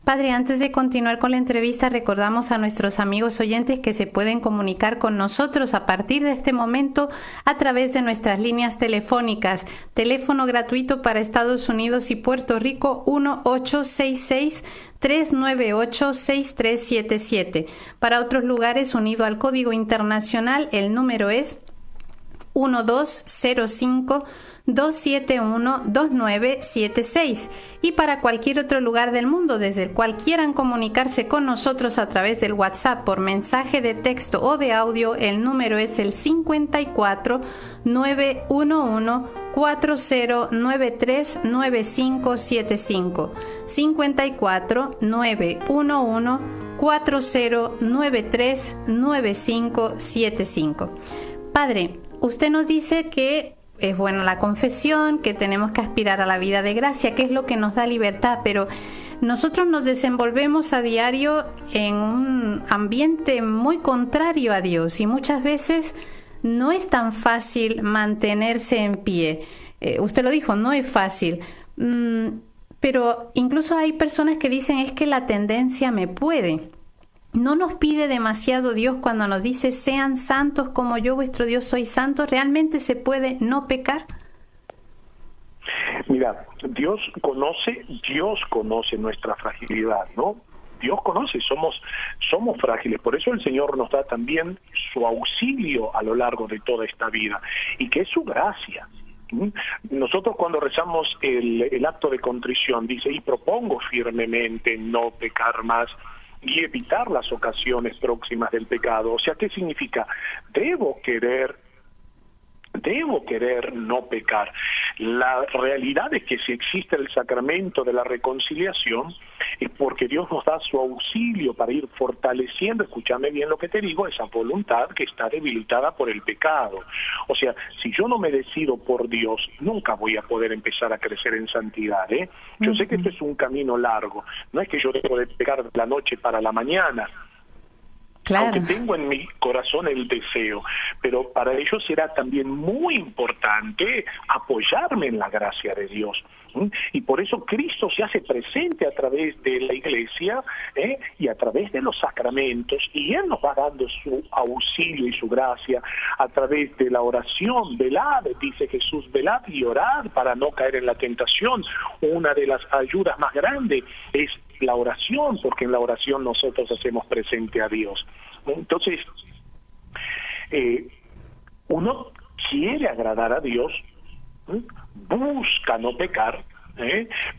Padre, antes de continuar con la entrevista, recordamos a nuestros amigos oyentes que se pueden comunicar con nosotros a partir de este momento a través de nuestras líneas telefónicas. Teléfono gratuito para Estados Unidos y Puerto Rico 1-866-398-6377. Para otros lugares, unido al código internacional, el número es 1205-271-2976, y para cualquier otro lugar del mundo desde el cual quieran comunicarse con nosotros a través del WhatsApp por mensaje de texto o de audio, el número es el 54-911-4093-9575, 54-911-4093-9575. Padre, usted nos dice que es bueno la confesión, que tenemos que aspirar a la vida de gracia, que es lo que nos da libertad, pero nosotros nos desenvolvemos a diario en un ambiente muy contrario a Dios y muchas veces no es tan fácil mantenerse en pie. Usted lo dijo, no es fácil, pero incluso hay personas que dicen es que la tendencia me puede. ¿No nos pide demasiado Dios cuando nos dice sean santos como yo vuestro Dios soy santo? ¿Realmente se puede no pecar? Mira, Dios conoce nuestra fragilidad, ¿no? Dios conoce, somos frágiles, por eso el Señor nos da también su auxilio a lo largo de toda esta vida, y que es su gracia. Nosotros cuando rezamos el acto de contrición, dice, y propongo firmemente no pecar más, y evitar las ocasiones próximas del pecado. O sea, ¿qué significa? Debo querer no pecar. La realidad es que si existe el sacramento de la reconciliación es porque Dios nos da su auxilio para ir fortaleciendo, escúchame bien lo que te digo, esa voluntad que está debilitada por el pecado. O sea, si yo no me decido por Dios, nunca voy a poder empezar a crecer en santidad, ¿eh? Yo sé que esto es un camino largo, no es que yo debo de pecar de la noche para la mañana. Claro. Aunque tengo en mi corazón el deseo, pero para ello será también muy importante apoyarme en la gracia de Dios. Y por eso Cristo se hace presente a través de la Iglesia y a través de los sacramentos, y Él nos va dando su auxilio y su gracia a través de la oración. Velad, dice Jesús, velad y orad para no caer en la tentación. Una de las ayudas más grandes es la oración, porque en la oración nosotros hacemos presente a Dios. Entonces, uno quiere agradar a Dios, busca no pecar,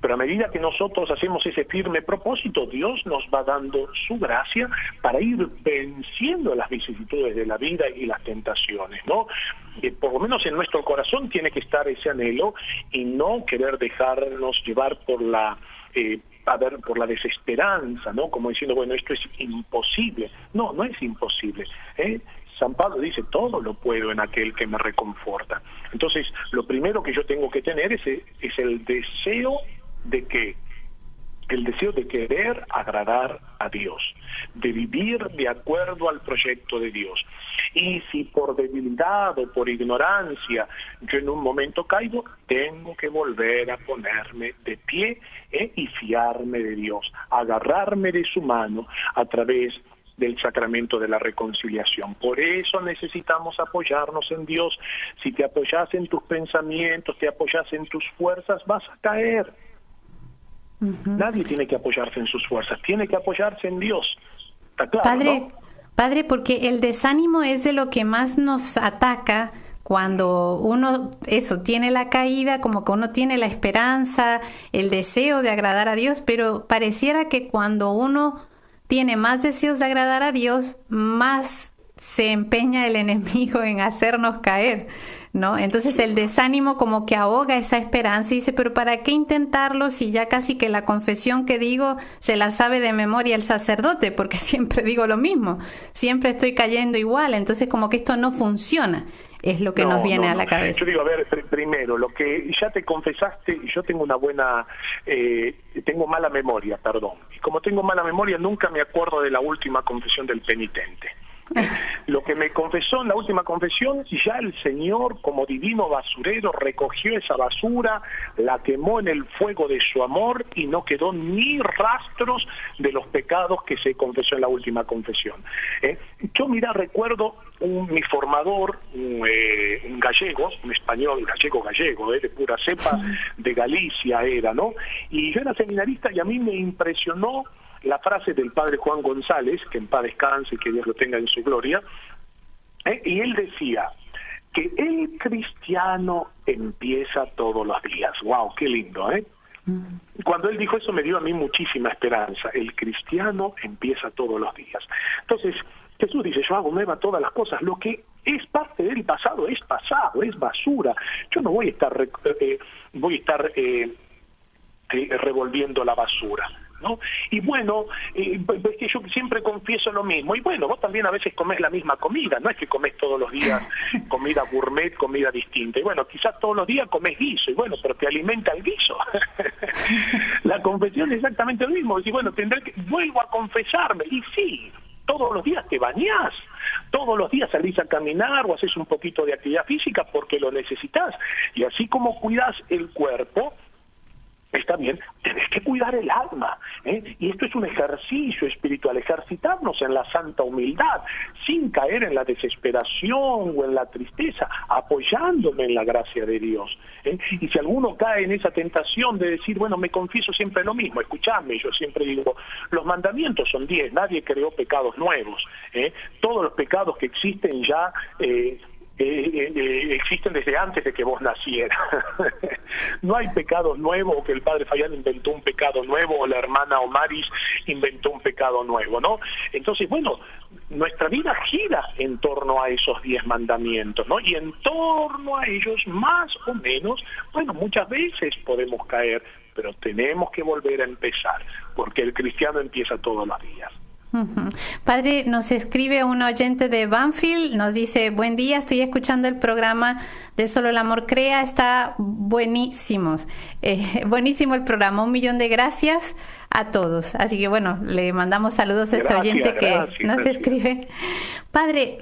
pero a medida que nosotros hacemos ese firme propósito, Dios nos va dando su gracia para ir venciendo las vicisitudes de la vida y las tentaciones, ¿no? Por lo menos en nuestro corazón tiene que estar ese anhelo y no querer dejarnos llevar por la desesperanza, ¿no? Como diciendo, bueno, esto es imposible. No, no es imposible, San Pablo dice, todo lo puedo en aquel que me reconforta. Entonces, lo primero que yo tengo que tener es el deseo de ¿qué? El deseo de querer agradar a Dios, de vivir de acuerdo al proyecto de Dios. Y si por debilidad o por ignorancia yo en un momento caigo, tengo que volver a ponerme de pie y fiarme de Dios, agarrarme de su mano a través del sacramento de la reconciliación. Por eso necesitamos apoyarnos en Dios. Si te apoyas en tus pensamientos, te apoyas en tus fuerzas, vas a caer. Nadie tiene que apoyarse en sus fuerzas, tiene que apoyarse en Dios. ¿Está claro, Padre, no? Padre, porque el desánimo es de lo que más nos ataca cuando uno, tiene la caída, como que uno tiene la esperanza, el deseo de agradar a Dios, pero pareciera que cuando uno tiene más deseos de agradar a Dios, más se empeña el enemigo en hacernos caer, ¿no? Entonces el desánimo como que ahoga esa esperanza y dice, pero ¿para qué intentarlo si ya casi que la confesión que digo se la sabe de memoria el sacerdote? Porque siempre digo lo mismo, siempre estoy cayendo igual, entonces como que esto no funciona, es lo que nos viene a la cabeza. Yo digo, a ver, primero, lo que ya te confesaste, y yo tengo tengo mala memoria, perdón, y como tengo mala memoria nunca me acuerdo de la última confesión del penitente. Lo que me confesó en la última confesión, ya el Señor como divino basurero recogió esa basura, la quemó en el fuego de su amor y no quedó ni rastros de los pecados que se confesó en la última confesión. Yo recuerdo mi formador, un gallego, un español gallego, de pura cepa de Galicia era, ¿no? Y yo era seminarista y a mí me impresionó la frase del padre Juan González, que en paz descanse y que Dios lo tenga en su gloria, y él decía que el cristiano empieza todos los días. ¡Wow! ¡Qué lindo! Cuando él dijo eso me dio a mí muchísima esperanza. El cristiano empieza todos los días. Entonces, Jesús dice, yo hago nueva todas las cosas. Lo que es parte del pasado, es es basura. Yo no voy a estar revolviendo la basura, ¿no? Y bueno, que yo siempre confieso lo mismo, y bueno, vos también a veces comés la misma comida, no es que comés todos los días comida gourmet, comida distinta, y bueno, quizás todos los días comés guiso, y bueno, pero te alimenta el guiso. La confesión es exactamente lo mismo, y bueno, vuelvo a confesarme, y sí, todos los días te bañás, todos los días salís a caminar o haces un poquito de actividad física porque lo necesitas, y así como cuidás el cuerpo, está bien, tenés que cuidar el alma, y esto es un ejercicio espiritual, ejercitarnos en la santa humildad, sin caer en la desesperación o en la tristeza, apoyándome en la gracia de Dios. Y si alguno cae en esa tentación de decir, bueno, me confieso siempre lo mismo, escuchadme, yo siempre digo, los mandamientos son 10, nadie creó pecados nuevos, todos los pecados que existen ya existen desde antes de que vos nacieras. No hay pecados nuevos, o que el padre Fayán inventó un pecado nuevo, o la hermana Omaris inventó un pecado nuevo, ¿no? Entonces, bueno, nuestra vida gira en torno a esos 10 mandamientos, ¿no? Y en torno a ellos, más o menos, bueno, muchas veces podemos caer, pero tenemos que volver a empezar, porque el cristiano empieza todos los días. Padre, nos escribe un oyente de Banfield, nos dice, buen día, estoy escuchando el programa de Solo el Amor Crea, está buenísimo, buenísimo el programa, 1.000.000 de gracias a todos, así que bueno, le mandamos saludos a este oyente que nos escribe. Padre,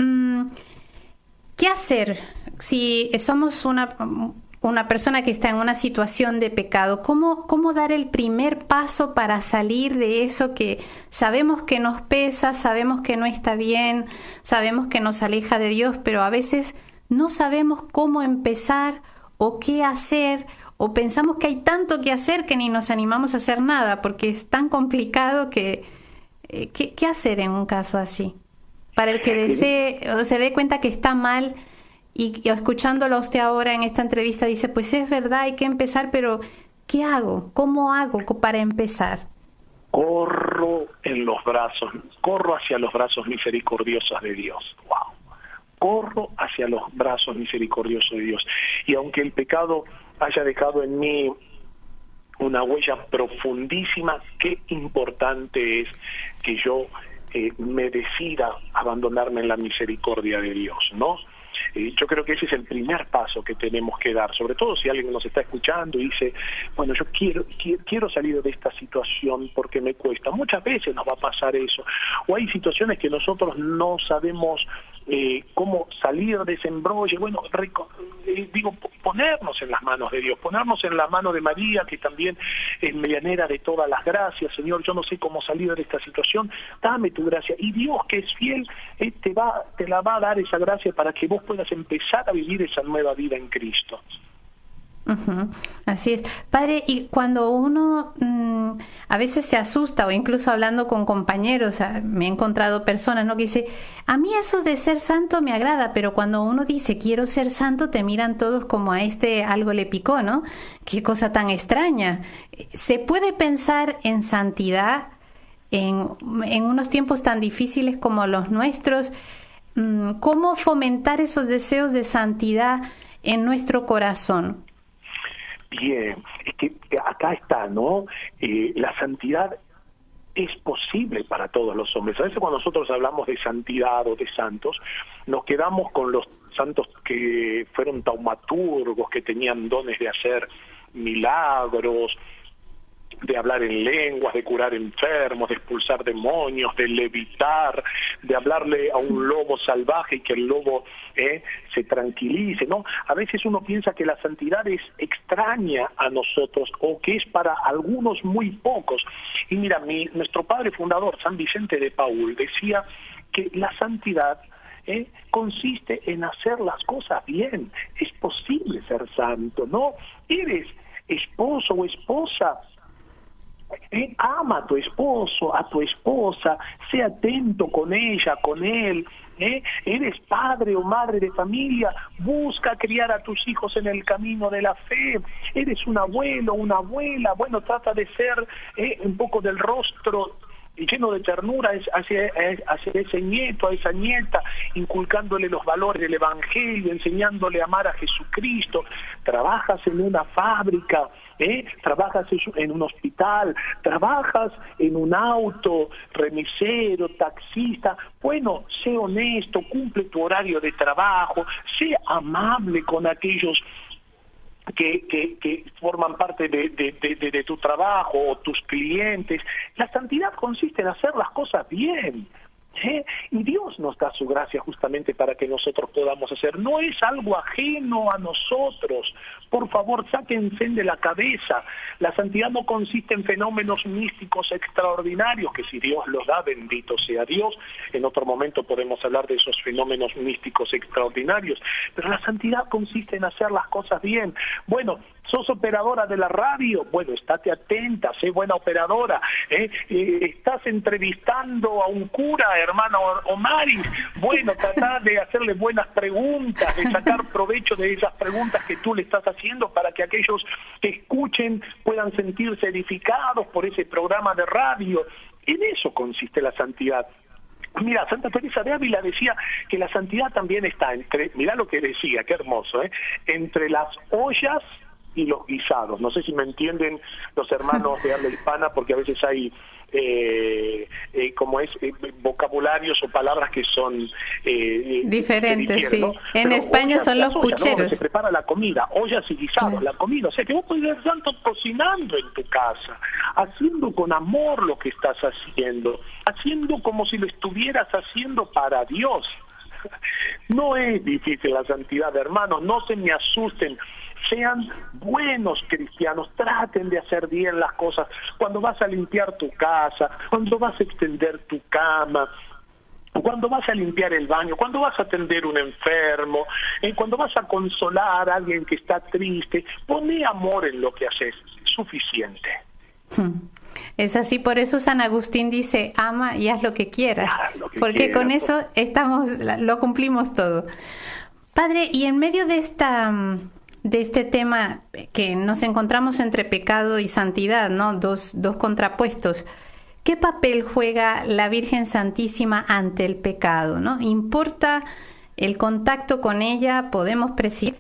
¿qué hacer si somos una persona que está en una situación de pecado? ¿Cómo dar el primer paso para salir de eso que sabemos que nos pesa, sabemos que no está bien, sabemos que nos aleja de Dios, pero a veces no sabemos cómo empezar o qué hacer, o pensamos que hay tanto que hacer que ni nos animamos a hacer nada porque es tan complicado que ¿qué hacer en un caso así? Para el que desee o se dé cuenta que está mal. Y escuchándolo a usted ahora en esta entrevista dice, pues es verdad, hay que empezar, pero ¿qué hago? ¿Cómo hago para empezar? Corro hacia los brazos misericordiosos de Dios. ¡Wow! Corro hacia los brazos misericordiosos de Dios. Y aunque el pecado haya dejado en mí una huella profundísima, qué importante es que yo me decida abandonarme en la misericordia de Dios, ¿no? Yo creo que ese es el primer paso que tenemos que dar, sobre todo si alguien nos está escuchando y dice, bueno, yo quiero salir de esta situación porque me cuesta. Muchas veces nos va a pasar eso, o hay situaciones que nosotros no sabemos cómo salir de ese embrollo. Bueno, ponernos en las manos de Dios, ponernos en la mano de María, que también es medianera de todas las gracias. Señor, yo no sé cómo salir de esta situación, dame tu gracia, y Dios, que es fiel, te la va a dar esa gracia para que vos puedas empezar a vivir esa nueva vida en Cristo. Ujú, así es. Padre, y cuando uno a veces se asusta o incluso hablando con compañeros, me he encontrado personas, ¿no?, que dice, a mí eso de ser santo me agrada, pero cuando uno dice quiero ser santo, te miran todos como a algo le picó, ¿no? Qué cosa tan extraña. ¿Se puede pensar en santidad en unos tiempos tan difíciles como los nuestros? ¿Cómo fomentar esos deseos de santidad en nuestro corazón? Bien, es que acá está, ¿no? La santidad es posible para todos los hombres. A veces cuando nosotros hablamos de santidad o de santos, nos quedamos con los santos que fueron taumaturgos, que tenían dones de hacer milagros, de hablar en lenguas, de curar enfermos, de expulsar demonios, de levitar, de hablarle a un lobo salvaje y que el lobo se tranquilice, ¿no? A veces uno piensa que la santidad es extraña a nosotros o que es para algunos muy pocos. Y mira, nuestro padre fundador, San Vicente de Paúl, decía que la santidad consiste en hacer las cosas bien. Es posible ser santo, ¿no? Eres esposo o esposa, ama a tu esposo, a tu esposa, sé atento con ella, con él. Eres padre o madre de familia, busca criar a tus hijos en el camino de la fe. Eres un abuelo, una abuela, bueno, trata de ser un poco del rostro lleno de ternura hacia ese nieto, a esa nieta, inculcándole los valores del Evangelio, enseñándole a amar a Jesucristo. Trabajas en una fábrica, trabajas en un hospital, trabajas en un auto, remisero, taxista. Bueno, sé honesto, cumple tu horario de trabajo, sé amable con aquellos que forman parte de tu trabajo o tus clientes. La santidad consiste en hacer las cosas bien. Y Dios nos da su gracia justamente para que nosotros podamos hacer. No es algo ajeno a nosotros. Por favor, sáquense de la cabeza. La santidad no consiste en fenómenos místicos extraordinarios, que si Dios los da, bendito sea Dios. En otro momento podemos hablar de esos fenómenos místicos extraordinarios. Pero la santidad consiste en hacer las cosas bien. Bueno, ¿sos operadora de la radio? Bueno, estate atenta, sé buena operadora. ¿Estás entrevistando a un cura, hermana Omaris? Bueno, trata de hacerle buenas preguntas, de sacar provecho de esas preguntas que tú le estás haciendo para que aquellos que escuchen puedan sentirse edificados por ese programa de radio. En eso consiste la santidad. Mira, Santa Teresa de Ávila decía que la santidad también está entre, mirá lo que decía, qué hermoso, entre las ollas y los guisados. No sé si me entienden los hermanos de habla hispana, porque a veces hay vocabularios o palabras que son diferentes, sí. ¿no? En Pero España ollas, son los ollas, pucheros. ¿no? Se prepara la comida, ollas y guisados, la comida. O sea que vos podés ser santo cocinando en tu casa, haciendo con amor lo que estás haciendo, haciendo como si lo estuvieras haciendo para Dios. No es difícil la santidad, hermanos, no se me asusten. Sean buenos cristianos, traten de hacer bien las cosas. Cuando vas a limpiar tu casa, cuando vas a extender tu cama, cuando vas a limpiar el baño, cuando vas a atender un enfermo, cuando vas a consolar a alguien que está triste, poné amor en lo que haces, suficiente. Es así, por eso San Agustín dice, ama y haz lo que quieras, porque quieras, con eso lo cumplimos todo. Padre, y en medio de este tema que nos encontramos entre pecado y santidad, ¿no? Dos contrapuestos. ¿Qué papel juega la Virgen Santísima ante el pecado, ¿no? ¿Importa el contacto con ella? ¿Podemos prescindir?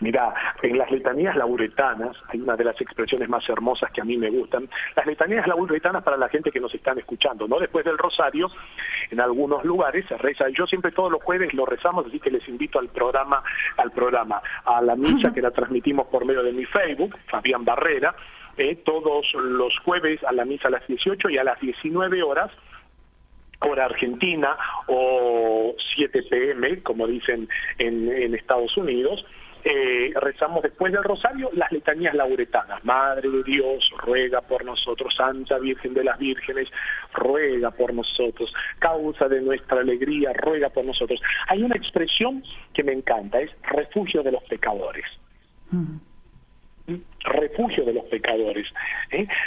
Mira, en las letanías lauretanas, hay una de las expresiones más hermosas que a mí me gustan. Las letanías lauretanas, para la gente que nos están escuchando, ¿no? Después del rosario, en algunos lugares se reza. Yo siempre todos los jueves lo rezamos, así que les invito al programa, a la misa que la transmitimos por medio de mi Facebook, Fabián Barrera, todos los jueves a la misa a las 18 y a las 19 horas, hora argentina, o 7 p.m., como dicen en Estados Unidos. Rezamos después del rosario las letanías lauretanas. Madre de Dios, ruega por nosotros. Santa Virgen de las Vírgenes, ruega por nosotros. Causa de nuestra alegría, ruega por nosotros. Hay una expresión que me encanta, es refugio de los pecadores. refugio de los pecadores,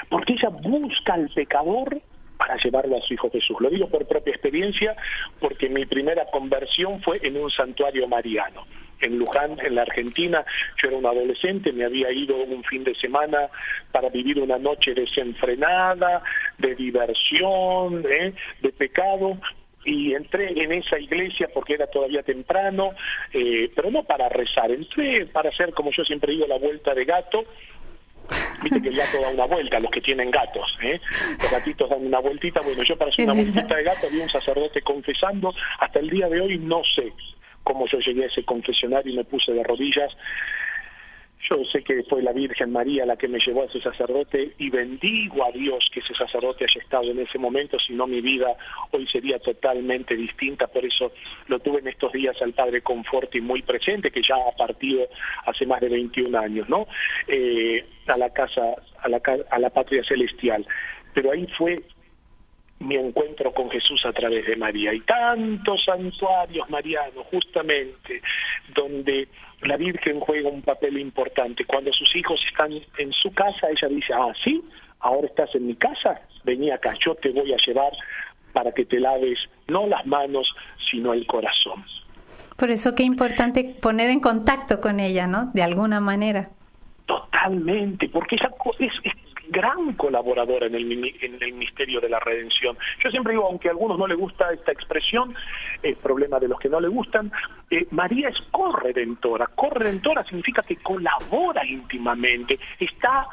porque ella busca al pecador para llevarlo a su Hijo Jesús. Lo digo por propia experiencia, porque mi primera conversión fue en un santuario mariano. En Luján, en la Argentina, yo era un adolescente, me había ido un fin de semana para vivir una noche desenfrenada, de diversión, de pecado, y entré en esa iglesia porque era todavía temprano, pero no para rezar, entré para hacer, como yo siempre digo, la vuelta de gato. Viste que el gato da una vuelta, los que tienen gatos, los gatitos dan una vueltita. Bueno, yo para hacer una vueltita de gato había un sacerdote confesando. Hasta el día de hoy no sé cómo yo llegué a ese confesionario y me puse de rodillas. Yo sé que fue la Virgen María la que me llevó a ese sacerdote, y bendigo a Dios que ese sacerdote haya estado en ese momento, si no mi vida hoy sería totalmente distinta. Por eso lo tuve en estos días al Padre Conforti muy presente, que ya ha partido hace más de 21 años, ¿no? A la casa, a la patria celestial. Pero ahí fue mi encuentro con Jesús a través de María, y tantos santuarios marianos, justamente, donde la Virgen juega un papel importante. Cuando sus hijos están en su casa, ella dice: ¿sí? ¿Ahora estás en mi casa? Vení acá, yo te voy a llevar para que te laves no las manos, sino el corazón. Por eso qué importante poner en contacto con ella, ¿no? De alguna manera. Totalmente, porque ella es gran colaboradora en el misterio de la redención. Yo siempre digo, aunque a algunos no les gusta esta expresión, es problema de los que no le gustan, María es corredentora. Corredentora significa que colabora íntimamente, está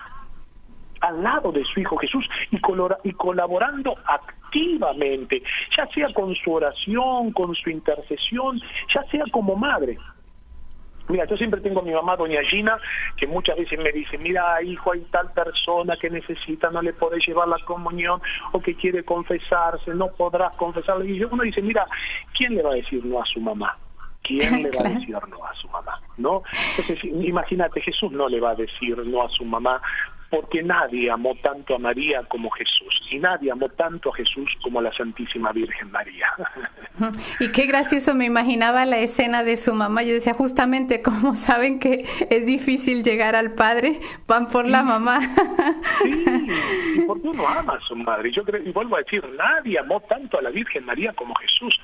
al lado de su Hijo Jesús y colaborando activamente, ya sea con su oración, con su intercesión, ya sea como madre. Mira, yo siempre tengo a mi mamá, doña Gina, que muchas veces me dice: mira, hijo, hay tal persona que necesita, no le podés llevar la comunión, o que quiere confesarse, no podrás confesarle. Y uno dice: mira, ¿quién le va a decir no a su mamá? ¿Quién le va a decir no a su mamá? ¿No? Entonces, imagínate, Jesús no le va a decir no a su mamá, porque nadie amó tanto a María como Jesús, y nadie amó tanto a Jesús como la Santísima Virgen María. Y qué gracioso, me imaginaba la escena de su mamá. Yo decía, justamente como saben que es difícil llegar al Padre, van por la mamá. Sí, y porque uno ama a su madre. Yo creo, y vuelvo a decir, nadie amó tanto a la Virgen María como Jesús.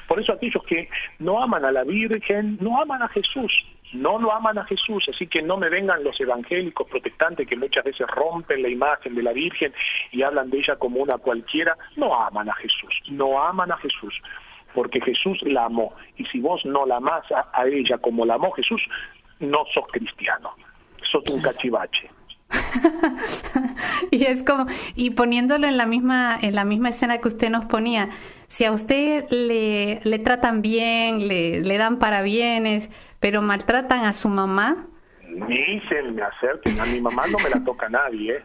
Por eso aquellos que no aman a la Virgen, no aman a Jesús. No lo aman a Jesús, así que no me vengan los evangélicos protestantes que muchas veces rompen la imagen de la Virgen y hablan de ella como una cualquiera. No aman a Jesús, no aman a Jesús, porque Jesús la amó, y si vos no la amás a ella como la amó Jesús, no sos cristiano, sos un cachivache. Y es como, y poniéndolo en la misma escena que usted nos ponía, si a usted le tratan bien, le dan parabienes, pero maltratan a su mamá, ni se me acerquen, a mi mamá no me la toca nadie,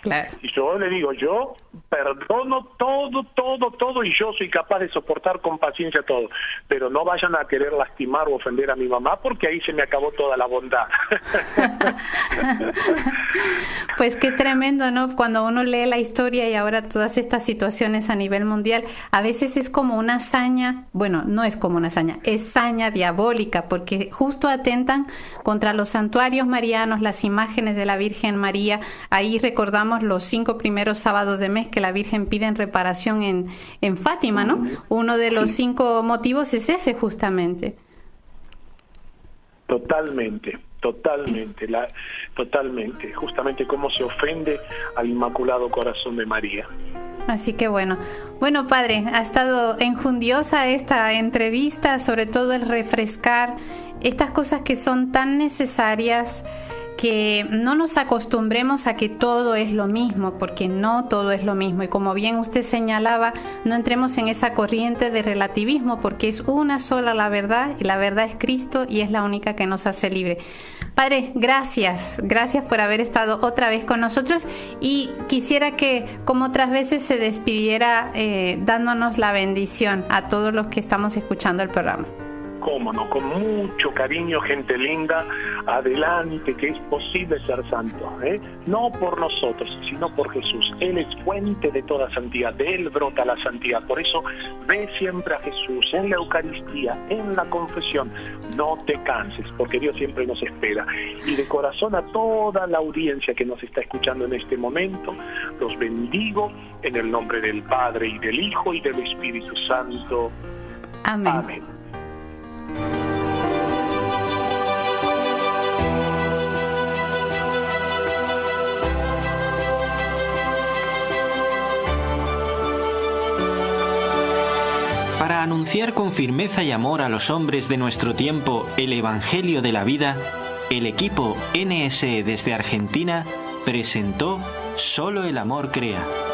Claro. Y yo le digo, yo perdono todo, y yo soy capaz de soportar con paciencia todo, pero no vayan a querer lastimar o ofender a mi mamá, porque ahí se me acabó toda la bondad. Pues qué tremendo, ¿no? Cuando uno lee la historia y ahora todas estas situaciones a nivel mundial, a veces es como una hazaña, bueno, no es como una hazaña, es saña diabólica, porque justo atentan contra los santuarios marianos, las imágenes de la Virgen María. Ahí recordamos los 5 primeros sábados de mes que la Virgen pide en reparación en Fátima, ¿no? Uno de los 5 motivos es ese, justamente. Totalmente, justamente cómo se ofende al Inmaculado Corazón de María. Así que bueno, padre, ha estado enjundiosa esta entrevista, sobre todo el refrescar estas cosas que son tan necesarias, que no nos acostumbremos a que todo es lo mismo, porque no todo es lo mismo, y como bien usted señalaba, no entremos en esa corriente de relativismo, porque es una sola la verdad, y la verdad es Cristo, y es la única que nos hace libre. Padre, gracias por haber estado otra vez con nosotros, y quisiera que, como otras veces, se despidiera dándonos la bendición a todos los que estamos escuchando el programa. cómo no, con mucho cariño, gente linda, adelante, que es posible ser santo, no por nosotros, sino por Jesús. Él es fuente de toda santidad, de Él brota la santidad. Por eso ve siempre a Jesús en la Eucaristía, en la confesión. No te canses, porque Dios siempre nos espera. Y de corazón a toda la audiencia que nos está escuchando en este momento, los bendigo en el nombre del Padre y del Hijo y del Espíritu Santo. Amén. Amén. Para anunciar con firmeza y amor a los hombres de nuestro tiempo el Evangelio de la vida, el equipo NSE desde Argentina presentó Solo el amor crea.